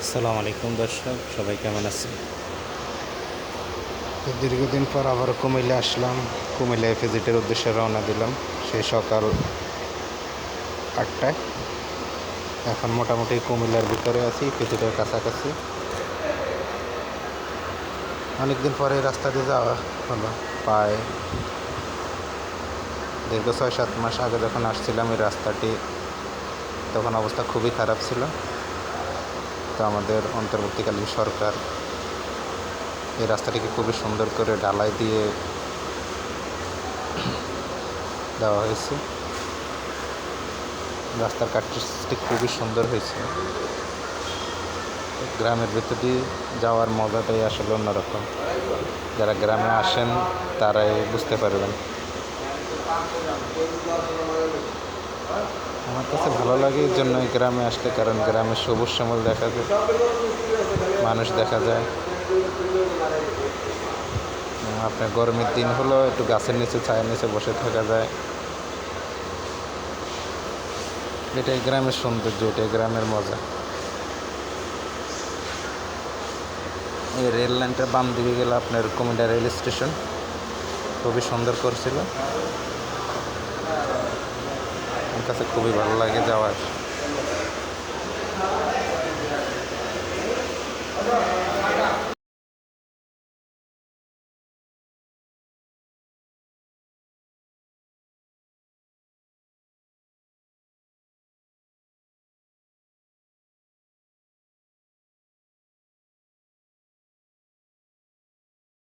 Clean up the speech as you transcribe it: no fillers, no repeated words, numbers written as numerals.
আসসালামু আলাইকুম দর্শক, সবাই কেমন আছেন? তো দীর্ঘদিন পর আবার কুমিল্লা আসলাম। কুমিল্লায় ভিজিটের উদ্দেশ্যে রওনা দিলাম সেই সকাল 8টায়। এখন মোটামুটি কুমিল্লার ভিতরে আছি, ভিজিটের কাছাকাছি। অনেকদিন পরে এই রাস্তা দিয়ে যাওয়া হলো। প্রায় দীর্ঘ 6-7 মাস আগে যখন আসছিলাম এই রাস্তাটি, তখন অবস্থা খুবই খারাপ ছিল। তো আমাদের অন্তর্বর্তীকালীন সরকার এই রাস্তাটিকে খুবই সুন্দর করে ঢালাই দিয়ে দেওয়া হয়েছে। রাস্তার কাজটি খুবই সুন্দর হয়েছে। গ্রামের ভেতর দিয়ে যাওয়ার মজাটাই আসলে অন্যরকম। যারা গ্রামে আসেন তারাই বুঝতে পারবেন। আমার কাছে ভালো লাগে এই জন্যই গ্রামে আসলে, কারণ গ্রামে সবুজ শ্যামল দেখা যায়, মানুষ দেখা যায়। আপনার গরমের দিন হলো একটু গাছের নিচে, ছায়ার নিচে বসে থাকা যায়। এটাই গ্রামের সৌন্দর্য, এটাই গ্রামের মজা। এই রেল লাইনটার বাম দিকে গেলে আপনার কুমিল্লা রেল স্টেশন খুবই সুন্দর করছিল। আমার কাছে খুবই ভালো লাগে যাওয়ার।